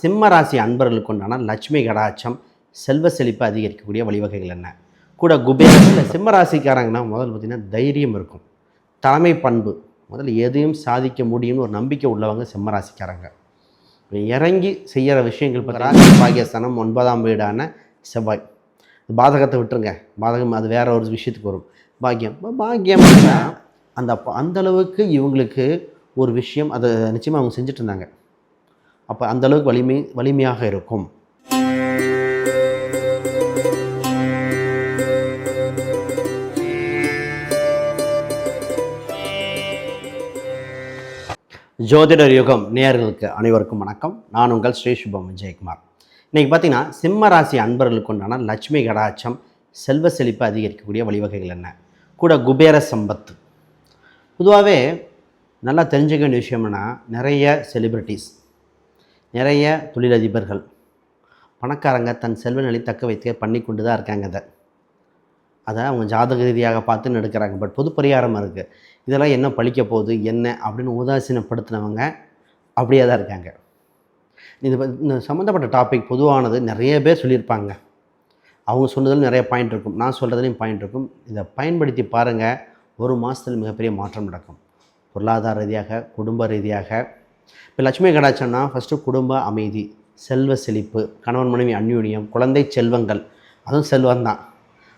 சிம்ம ராசி அன்பர்களுக்கு உண்டான லட்சுமி கடாட்சம் செல்வ செழிப்பு அதிகரிக்கக்கூடிய வழிவகைகள் என்ன? கூட குபேரத்தில் சிம்ம ராசிக்காரங்கன்னா முதல்ல பார்த்திங்கன்னா தைரியம் இருக்கும், தலைமை பண்பு, முதல்ல எதையும் சாதிக்க முடியும்னு ஒரு நம்பிக்கை உள்ளவங்க சிம்ம ராசிக்காரங்க. இறங்கி செய்கிற விஷயங்கள் பார்த்தீங்கன்னா பாகியஸ்தானம் 9ஆம் வீடான செவ்வாய். பாதகத்தை விட்டுருங்க, பாதகம் அது வேற ஒரு விஷயத்துக்கு வரும். பாக்கியம் பாக்கியம் அந்த அந்தளவுக்கு இவங்களுக்கு ஒரு விஷயம் அதை நிச்சயமாக அவங்க செஞ்சுட்டு இருந்தாங்க. அப்போ அந்தளவுக்கு வலிமையாக இருக்கும். ஜோதிடர் யுகம் நேயர்களுக்கு அனைவருக்கும் வணக்கம். நான் உங்கள் ஸ்ரீ சுபம் விஜயகுமார். இன்றைக்கி பார்த்தீங்கன்னா சிம்ம ராசி அன்பர்களுக்கு உண்டான லட்சுமி கடாட்சம் செல்வ செழிப்பு அதிகரிக்கக்கூடிய வழிவகைகள் என்ன? கூட குபேர சம்பத்து. பொதுவாகவே நல்லா தெரிஞ்சுக்க வேண்டிய விஷயம் என்னென்னா, நிறைய செலிப்ரிட்டிஸ், நிறைய தொழிலதிபர்கள், பணக்காரங்க தன் செல்வ நிலை தக்க வைக்க பண்ணி கொண்டு தான் இருக்காங்க. அதை அவங்க ஜாதக ரீதியாக பார்த்துன்னு எடுக்கிறாங்க. பட் பொது பரிகாரமாக இருக்குது, இதெல்லாம் என்ன பழிக்க போகுது என்ன அப்படின்னு உதாசீனப்படுத்தினவங்க அப்படியே தான் இருக்காங்க. இந்த சம்மந்தப்பட்ட டாபிக் பொதுவானது, நிறைய பேர் சொல்லியிருப்பாங்க. அவங்க சொன்னதில் நிறைய பாயிண்ட் இருக்கும், நான் சொல்கிறதுலையும் பாயிண்ட் இருக்கும். இதை பயன்படுத்தி பாருங்கள், ஒரு மாதத்தில் மிகப்பெரிய மாற்றம் நடக்கும். பொருளாதார ரீதியாக, குடும்ப ரீதியாக. இப்போ லட்சுமி கடாட்சம்னா ஃபஸ்ட்டு குடும்ப அமைதி, செல்வ செழிப்பு, கணவன் மனைவி அந்யோன்யம், குழந்தை செல்வங்கள், அதுவும் செல்வந்தான்,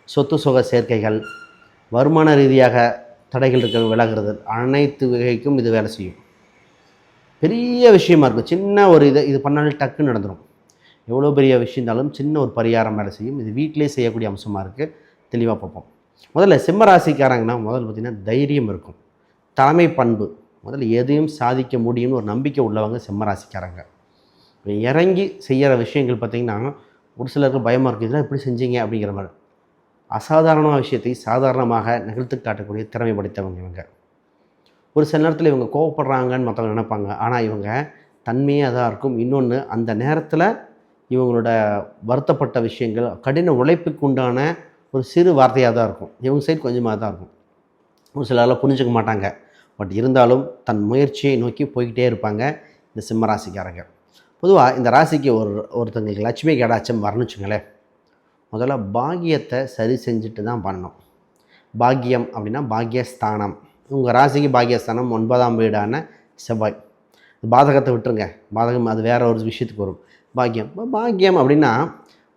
சொத்து சுக சேர்க்கைகள், வருமான ரீதியாக தடைகள் இருக்க விலகிறது, அனைத்து வகைக்கும் இது வேலை செய்யும். பெரிய விஷயமா இருக்கும். சின்ன ஒரு இது பண்ணாலே டக்குன்னு நடந்துடும். எவ்வளோ பெரிய விஷயம் இருந்தாலும் சின்ன ஒரு பரிகாரம் வேலை செய்யும். இது வீட்டிலே செய்யக்கூடிய அம்சமாக இருக்குது. தெளிவாக பார்ப்போம். முதல்ல சிம்ம ராசிக்காரங்கன்னா முதல்ல பார்த்திங்கன்னா தைரியம் இருக்கும், தலைமை பண்பு, முதல்ல எதையும் சாதிக்க முடியும்னு ஒரு நம்பிக்கை உள்ளவங்க சிம்ம ராசிக்காரங்க. இறங்கி செய்கிற விஷயங்கள் பார்த்திங்கன்னா ஒரு சிலருக்கு பயமாக இருக்குது, இதெல்லாம் எப்படி செஞ்சீங்க அப்படிங்கிற மாதிரி. அசாதாரணமான விஷயத்தை சாதாரணமாக நிகழ்த்து காட்டக்கூடிய திறமை படைத்தவங்க இவங்க. ஒரு சில நேரத்தில் இவங்க கோவப்படுறாங்கன்னு மற்றவங்க நினைப்பாங்க, ஆனால் இவங்க தன்மையாக தான் இருக்கும். இன்னொன்று, அந்த நேரத்தில் இவங்களோட வருத்தப்பட்ட விஷயங்கள் கடின உழைப்புக்கு உண்டான ஒரு சிறு வார்த்தையாக தான் இருக்கும். இவங்க சைடு கொஞ்சமாக தான் இருக்கும். ஒரு சிலரெல்லாம் புரிஞ்சுக்க மாட்டாங்க. பட் இருந்தாலும் தன் முயற்சியை நோக்கி போய்கிட்டே இருப்பாங்க இந்த சிம்ம ராசிக்காரங்க. பொதுவாக இந்த ராசிக்கு ஒருத்தங்களுக்கு லட்சுமி கடாட்சம் வரணும்னு வச்சுங்களேன், முதல்ல பாக்கியத்தை சரி செஞ்சுட்டு தான் பண்ணணும். பாக்கியம் அப்படின்னா பாக்கியஸ்தானம். உங்கள் ராசிக்கு பாக்கியஸ்தானம் 9ஆம் வீடான செவ்வாய். பாதகத்தை விட்டுருங்க, பாதகம் அது வேற ஒரு விஷயத்துக்கு வரும். பாக்கியம் அப்படின்னா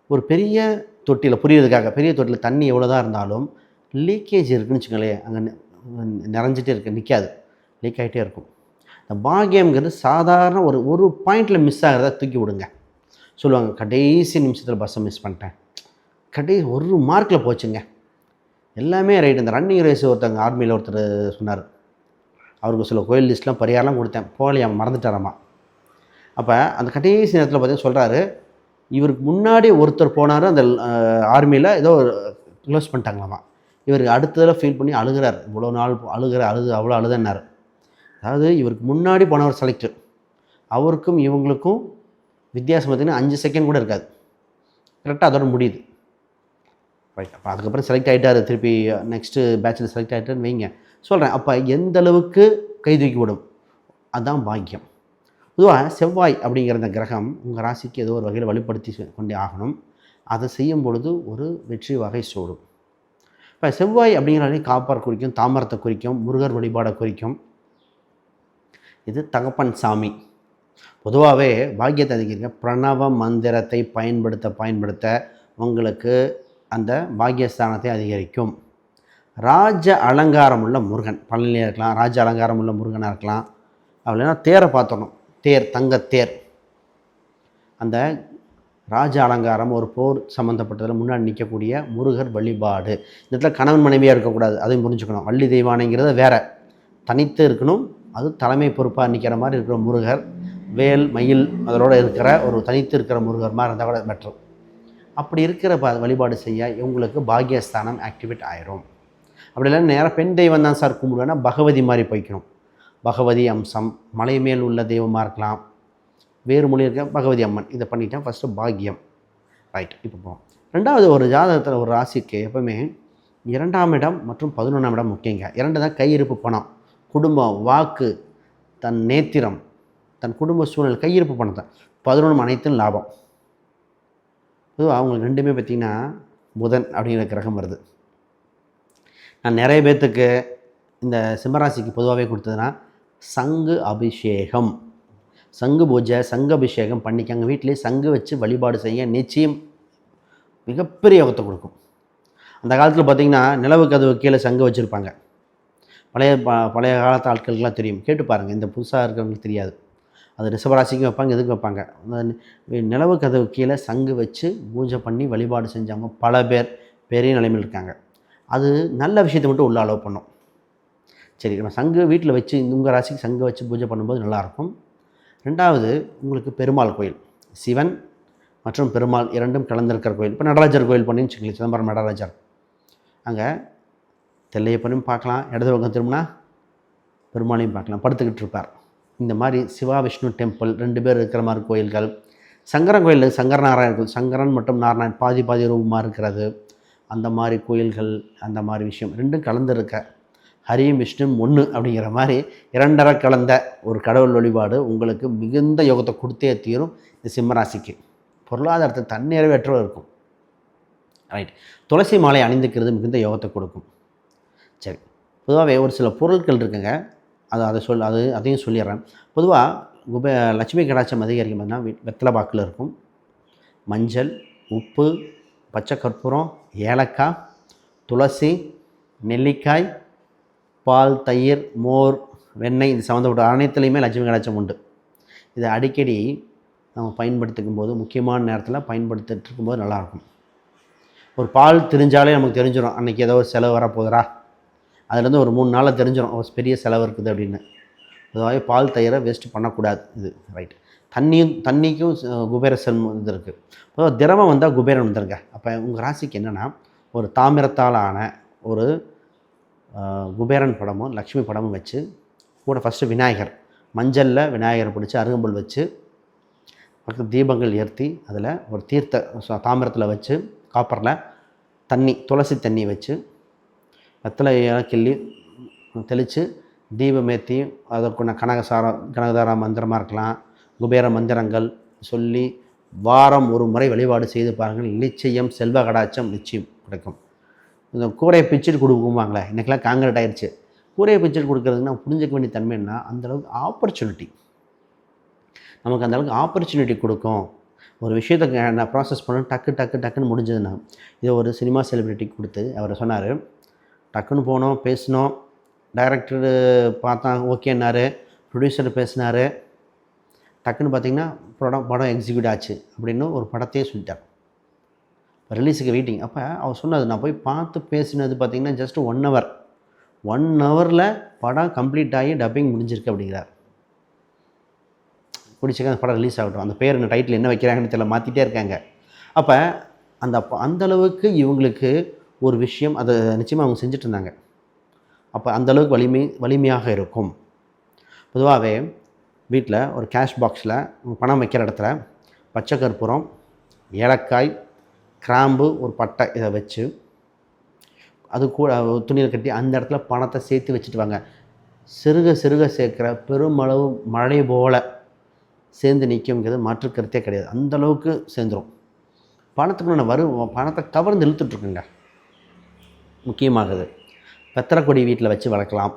ஒரு பெரிய தொட்டியில், புரியுறதுக்காக, பெரிய தொட்டியில் தண்ணி எவ்வளோ தான் இருந்தாலும் லீக்கேஜ் இருக்குதுன்னு வச்சுங்களேன், அங்கே நிறைஞ்சிட்டே இருக்குது, நிற்காது, லீக் ஆகிட்டே இருக்கும். இந்த பாக்கியம்ங்கிறது சாதாரண ஒரு பாயிண்டில் மிஸ் ஆகிறத தூக்கி விடுங்க. சொல்லுவாங்க, கடைசி நிமிஷத்தில் பஸ்ஸை மிஸ் பண்ணிட்டேன், ஒரு மார்க்கில் போச்சுங்க, எல்லாமே ரைட். இந்த ரன்னிங் ரேஸ் ஒருத்தங்க ஆர்மியில் ஒருத்தர் சொன்னார், அவருக்கு சில கோயில் லிஸ்ட்லாம் பரிகாரம்லாம் கொடுத்தேன், போகலையா, மறந்துட்டாராமா. அப்போ அந்த கடைசி நேரத்தில் பார்த்தீங்கன்னா சொல்கிறாரு, இவருக்கு முன்னாடி ஒருத்தர் போனார் அந்த ஆர்மியில், ஏதோ க்ளோஸ் பண்ணிட்டாங்களாமா. இவருக்கு அடுத்ததில் ஃபீல் பண்ணி அழுகிறார், இவ்வளோ நாள் அவ்வளோ அழுதன்னார். அதாவது இவருக்கு முன்னாடி போனவர் செலக்ட், அவருக்கும் இவங்களுக்கும் வித்தியாசம் பார்த்திங்கன்னா 5 செகண்ட் கூட இருக்காது. கரெக்டாக அதோட முடியுது. ரைட். அப்போ அதுக்கப்புறம் செலக்ட் ஆகிட்டார், திருப்பி நெக்ஸ்ட்டு பேட்சில் செலக்ட் ஆகிட்டாருன்னு வைங்க. சொல்கிறேன், அப்போ எந்த அளவுக்கு கை தூக்கி விடும், அதுதான் பாக்கியம். பொதுவாக செவ்வாய் அப்படிங்கிற அந்த கிரகம் உங்கள் ராசிக்கு ஏதோ ஒரு வகையில் வலுப்படுத்தி கொண்டே ஆகணும். அதை செய்யும் பொழுது ஒரு வெற்றி வகை சூடும். இப்போ செவ்வாய் அப்படிங்கிறாலே காப்பார் குறிக்கும், தாமரத்தை குறிக்கும், முருகர் வழிபாடை குறிக்கும். இது தகப்பன் சாமி. பொதுவாகவே பாக்கியத்தை அதிகரிக்க பிரணவ மந்திரத்தை பயன்படுத்த உங்களுக்கு அந்த பாக்கியஸ்தானத்தை அதிகரிக்கும். ராஜ அலங்காரம் உள்ள முருகன், பழனியாக இருக்கலாம், ராஜ அலங்காரம் உள்ள முருகனாக இருக்கலாம். அப்படின்னா தேரை பார்த்தணும், தங்கத்தேர். அந்த ராஜ அலங்காரம் ஒரு போர் சம்மந்தப்பட்டதில் முன்னாடி நிற்கக்கூடிய முருகர் வழிபாடு. இந்த இடத்துல கணவன் மனைவியாக இருக்கக்கூடாது, அதையும் புரிஞ்சுக்கணும். வள்ளி தெய்வானைங்கிறது வேற, தனித்து இருக்கணும். அது தலைமை பொறுப்பாக நிற்கிற மாதிரி இருக்கிற முருகர், வேல் மயில் அதோடு இருக்கிற ஒரு தனித்து இருக்கிற முருகர் மாதிரி இருந்தால் கூட பெட்டர். அப்படி இருக்கிற வழிபாடு செய்ய இவங்களுக்கு பாக்கியஸ்தானம் ஆக்டிவேட் ஆயிரும். அப்படி இல்லை நேராக பெண் தெய்வம் தான் சார் கும்பிடுவேன்னா பகவதி மாதிரி போய்க்கணும். பகவதி அம்சம், மலை மேல் உள்ள தெய்வமாக இருக்கலாம், வேறு மொழி இருக்க பகவதி அம்மன், இதை பண்ணிட்டேன். ஃபஸ்ட்டு பாக்கியம். ரைட். இப்போ போவோம். ரெண்டாவது, ஒரு ஜாதகத்தில் ஒரு ராசிக்கு எப்பவுமே 2ஆம் இடம் மற்றும் 11ஆம் இடம் முக்கியங்க. 2 தான் கையிருப்பு, பணம், குடும்பம், வாக்கு, தன் நேத்திரம், தன் குடும்ப சூழ்நிலை, கையிருப்பு பணத்தை 11 அனைத்தும் லாபம். பொதுவாக அவங்களுக்கு ரெண்டுமே பார்த்திங்கன்னா புதன் அப்படிங்கிற கிரகம் வருது. நான் நிறைய பேர்த்துக்கு இந்த சிம்மராசிக்கு பொதுவாகவே கொடுத்ததுன்னா சங்கு அபிஷேகம், சங்கு பூஜை, சங்கு அபிஷேகம் பண்ணிக்கங்க. வீட்டிலே சங்கு வச்சு வழிபாடு செய்ய நிச்சயம் மிகப்பெரிய யோகத்தை கொடுக்கும். அந்த காலத்தில் பார்த்திங்கன்னா நிலவு கதவு கீழே சங்கு வச்சுருப்பாங்க. பழைய காலத்து ஆட்களுக்கெல்லாம் தெரியும், கேட்டு பாருங்கள். இந்த புதுசாக இருக்கிறவங்களுக்கு தெரியாது. அது ரிஷபராசிக்கும் வைப்பாங்க, எதுக்கு வைப்பாங்க. நிலவு கதவு கீழே சங்கு வச்சு பூஜை பண்ணி வழிபாடு செஞ்சவங்க பல பேர் பெரிய நிலைமையில் இருக்காங்க. அது நல்ல விஷயத்தை மட்டும் உள்ள அலோவ் பண்ணும். சரி, நம்ம சங்கு வீட்டில் வச்சு உங்கள் ராசிக்கு சங்கு வச்சு பூஜை பண்ணும்போது நல்லாயிருக்கும். ரெண்டாவது, உங்களுக்கு பெருமாள் கோயில், சிவன் மற்றும் பெருமாள் இரண்டும் கலந்திருக்கிற கோயில். இப்போ நடராஜர் கோயில் பண்ணின்னு வச்சுக்கோங்க, சிதம்பரம் நடராஜர். அங்கே தெல்லையப்பனையும் பார்க்கலாம், இடது பக்கம் திரும்பினா பெருமாளையும் பார்க்கலாம், படுத்துக்கிட்டு இருப்பார். இந்த மாதிரி சிவா விஷ்ணு டெம்பிள் 2 பேர் இருக்கிற மாதிரி கோயில்கள். சங்கரன் கோயில், சங்கரநாராயணன், சங்கரன் மற்றும் நாராயணன் பாதி பாதி ரூபமாக இருக்கிறது. அந்த மாதிரி கோயில்கள், அந்த மாதிரி விஷயம் ரெண்டும் கலந்துருக்க ஹரியும் விஷ்ணும் ஒன்று அப்படிங்கிற மாதிரி 2 கலந்த ஒரு கடவுள் வழிபாடு உங்களுக்கு மிகுந்த யோகத்தை கொடுத்தே தீரும். இந்த சிம்மராசிக்கு பொருளாதாரத்தை தன்னிறைவேற்ற இருக்கும். ரைட். துளசி மாலை அணிந்துக்கிறது மிகுந்த யோகத்தை கொடுக்கும். சரி, பொதுவாகவே ஒரு சில பொருட்கள் இருக்குங்க, அதையும் சொல்லிடுறேன். பொதுவாக லட்சுமி கடாட்சம் அதிகரிக்கும் பார்த்தீங்கன்னா வெத்தலை பாக்கில் இருக்கும். மஞ்சள், உப்பு, பச்சை கற்பூரம், ஏலக்காய், துளசி, நெல்லிக்காய், பால், தயிர், மோர், வெண்ணெய், இது சம்மந்தப்பட்ட அனைத்துலேயுமே லட்சுமி கடாட்சம் உண்டு. இதை அடிக்கடி நம்ம பயன்படுத்திக்கும் போது, முக்கியமான நேரத்தில் பயன்படுத்திட்டு இருக்கும்போது நல்லாயிருக்கும். ஒரு பால் தெரிஞ்சாலே நமக்கு தெரிஞ்சிடும் அன்றைக்கி ஏதோ ஒரு செலவு வரப்போகுதுரா, அதுலேருந்து ஒரு 3 நாளில் தெரிஞ்சிடும் ஒரு பெரிய செலவு இருக்குது அப்படின்னு. பொதுவாகவே பால் தயிரை வேஸ்ட் பண்ணக்கூடாது. இது ரைட். தண்ணிக்கும் குபேர செல்வம் இது இருக்குது. பொதுவாக திரவம் வந்தால் குபேரன் வந்துருங்க. அப்போ உங்கள் ராசிக்கு என்னென்னா ஒரு தாமிரத்தால் ஆன ஒரு குபேரன் படமும் லக்ஷ்மி படமும் வச்சு கூட ஃபஸ்ட்டு விநாயகர், மஞ்சளில் விநாயகரை பிடிச்சி அருகம்புல் வச்சு பக்கத்து தீபங்கள் ஏற்றி அதில் ஒரு தீர்த்த தாமிரத்தில் வச்சு காப்பரில் தண்ணி, துளசி தண்ணி வச்சு வெத்தலையெல்லாம் கிள்ளி தெளித்து தீபம் ஏற்றி அதற்குள்ள கனகதார மந்திரமாக இருக்கலாம், குபேர மந்திரங்கள் சொல்லி வாரம் ஒரு முறை வழிபாடு செய்து பாருங்கள். நிச்சயம் செல்வ கடாட்சம் நிச்சயம் கிடைக்கும். இந்த கூரையை பிச்சுட்டு கொடுக்குமாங்களே, இன்றைக்கெல்லாம் காங்கிரீட் ஆயிடுச்சு. கூரையை பிச்சுட்டு கொடுக்குறதுக்கு நம்ம புரிஞ்சிக்க வேண்டிய தன்மைன்னா அந்தளவுக்கு ஆப்பர்ச்சுனிட்டி, நமக்கு அந்தளவுக்கு ஆப்பர்ச்சுனிட்டி கொடுக்கும். ஒரு விஷயத்தை நான் ப்ராசஸ் பண்ண டக்குன்னு முடிஞ்சதுன்னா, இதை ஒரு சினிமா செலிப்ரிட்டிக்கு கொடுத்து அவர் சொன்னார், டக்குன்னு போனோம், பேசினோம், டைரக்டர் பார்த்தா ஓகேன்னாரு, ப்ரொடியூசர் பேசினார், டக்குன்னு பார்த்திங்கன்னா படம் எக்ஸிக்யூட் ஆச்சு அப்படின்னு ஒரு படத்தையே சொல்லிட்டார். ரிலீஸுக்கு வெயிட்டிங். அப்போ அவர் சொன்னது நான் போய் பார்த்து பேசினது பார்த்திங்கன்னா ஜஸ்ட் 1 hour, 1 hourல படம் கம்ப்ளீட் ஆகி டப்பிங் முடிஞ்சிருக்கு அப்படிங்கிறார். பிடிச்சிக்க அந்த படம் ரிலீஸ் ஆகட்டும், அந்த பேர் டைட்டில் என்ன வைக்கிறாங்கன்னு தெரியல, மாற்றிட்டே இருக்காங்க. அப்போ அந்தளவுக்கு இவங்களுக்கு ஒரு விஷயம் அதை நிச்சயமாக அவங்க செஞ்சுட்டு இருந்தாங்க. அப்போ அந்தளவுக்கு வலிமையாக இருக்கும். பொதுவாகவே வீட்டில் ஒரு கேஷ் பாக்ஸில் பணம் வைக்கிற இடத்துல பச்சை கற்பூரம், ஏலக்காய், கிராம்பு, ஒரு பட்டை இதை வச்சு அது கூட துணியில் கட்டி அந்த இடத்துல பணத்தை சேர்த்து வச்சுட்டு வாங்க. சிறுக சேர்க்குற பெருமளவு மழை போல் சேர்ந்து நிற்குங்கிறது மாற்றுக்கருத்தே கிடையாது. அந்தளவுக்கு சேர்ந்துடும். பணத்தை கவர்ந்து இழுத்துட்ருக்குங்க. முக்கியமாகுது. வெத்தலை கொடி வீட்டில் வச்சு வளர்க்கலாம்,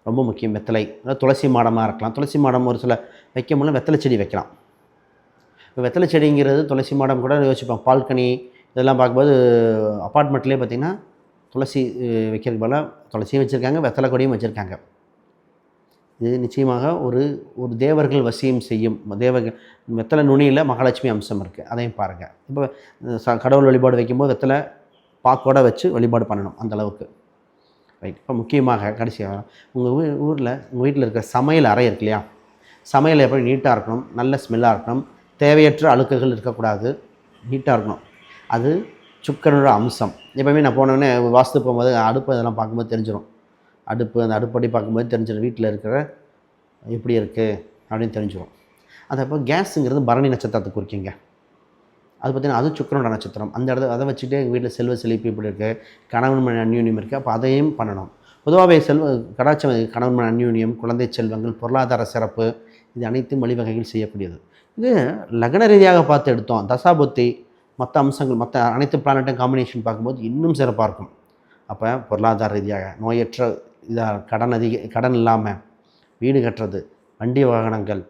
ரொம்ப முக்கியம். வெத்தலை, துளசி மாடமாக இருக்கலாம். துளசி மாடம் ஒரு சில வைக்க முடியல, வெத்தலை செடி வைக்கலாம். இப்போ வெத்தலை செடிங்கிறது துளசி மாடம் கூட யோசிப்போம். பால்கனி இதெல்லாம் பார்க்கும்போது அப்பார்ட்மெண்ட்லேயே பார்த்திங்கன்னா துளசி வைக்கிறதுக்கு போல் துளசியும் வச்சுருக்காங்க, வெத்தலை கொடியும் வச்சுருக்காங்க. இது நிச்சயமாக ஒரு தேவர்கள் வசியம் செய்யும். தேவர்கள் வெத்தலை நுனியில் மகாலட்சுமி அம்சம் இருக்குது, அதையும் பாருங்கள். இப்போ கடவுள் வழிபாடு வைக்கும்போது வெத்தலை பாக்கோடு வச்சு வழிபாடு பண்ணணும் அந்தளவுக்கு. ரைட். இப்போ முக்கியமாக கடைசியாக உங்கள் உங்கள் வீட்டில் இருக்கிற சமையல் அறை இருக்கு இல்லையா, சமையல் எப்படி நீட்டாக இருக்கணும், நல்ல ஸ்மெல்லாக இருக்கணும், தேவையற்ற அழுக்குகள் இருக்கக்கூடாது, நீட்டாக இருக்கணும். அது சுக்கரனோட அம்சம். எப்போவுமே நான் போனோடனே வாஸ்து போகும்போது அடுப்பு இதெல்லாம் பார்க்கும்போது தெரிஞ்சிடும். அந்த அடுப்படி பார்க்கும்போது தெரிஞ்சிடும் வீட்டில் இருக்கிற எப்படி இருக்குது அப்படின்னு தெரிஞ்சிடும். அது அப்போ கேஸுங்கிறது பரணி நட்சத்திரத்தை குறிக்கிங்க. அது பார்த்திங்கன்னா அது சுக்கரனோட நட்சத்திரம். அந்த அதை வச்சுட்டு எங்கள் வீட்டில் செல்வ செழிப்பு இப்படி இருக்குது, கணவன் மனை அந்யூன்யம் இருக்குது. அப்போ அதையும் பண்ணணும். பொதுவாகவே கடாட்சம் கணவன் மனை அந்யூன்யம், குழந்தை செல்வங்கள், பொருளாதார சிறப்பு, இது அனைத்தும் வழிவகைகள் செய்யக்கூடியது. இது லக்ன ரீதியாக பார்த்து எடுத்தோம். தசாபுத்தி மற்ற அம்சங்கள் மற்ற அனைத்து பிளானட்டும் காம்பினேஷன் பார்க்கும்போது இன்னும் சிறப்பாக இருக்கும். அப்போ பொருளாதார ரீதியாக நோயற்ற இதாக கடன் இல்லாமல் வீடு கட்டுறது, வண்டி வாகனங்கள்,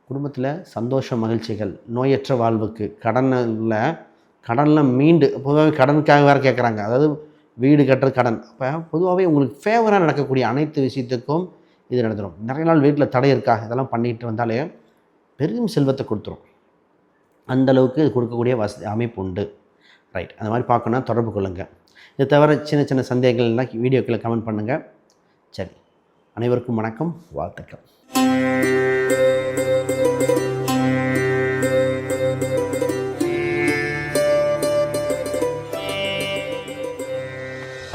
குடும்பத்தில் சந்தோஷ மகிழ்ச்சிகள், நோயற்ற வாழ்வுக்கு, கடனில் மீண்டு பொதுவாகவே கடனுக்காக வேறு கேட்குறாங்க. அதாவது வீடு கட்டுற கடன். அப்போ பொதுவாகவே உங்களுக்கு ஃபேவராக நடக்கக்கூடிய அனைத்து விஷயத்துக்கும் இது நடந்துடும். நிறைய நாள் வீட்டில் தடை இருக்கா, இதெல்லாம் பண்ணிட்டு வந்தாலே பெரும் செல்வத்தை கொடுத்துரும். அந்தளவுக்கு இது கொடுக்கக்கூடிய அமைப்பு உண்டு. ரைட், அந்த மாதிரி பார்க்கணுன்னா தொடர்பு கொள்ளுங்கள். இது தவிர சின்ன சின்ன சந்தேகங்கள்லாம் வீடியோக்களை கமெண்ட் பண்ணுங்கள். சரி, அனைவருக்கும் வணக்கம், வாழ்த்துக்கள்.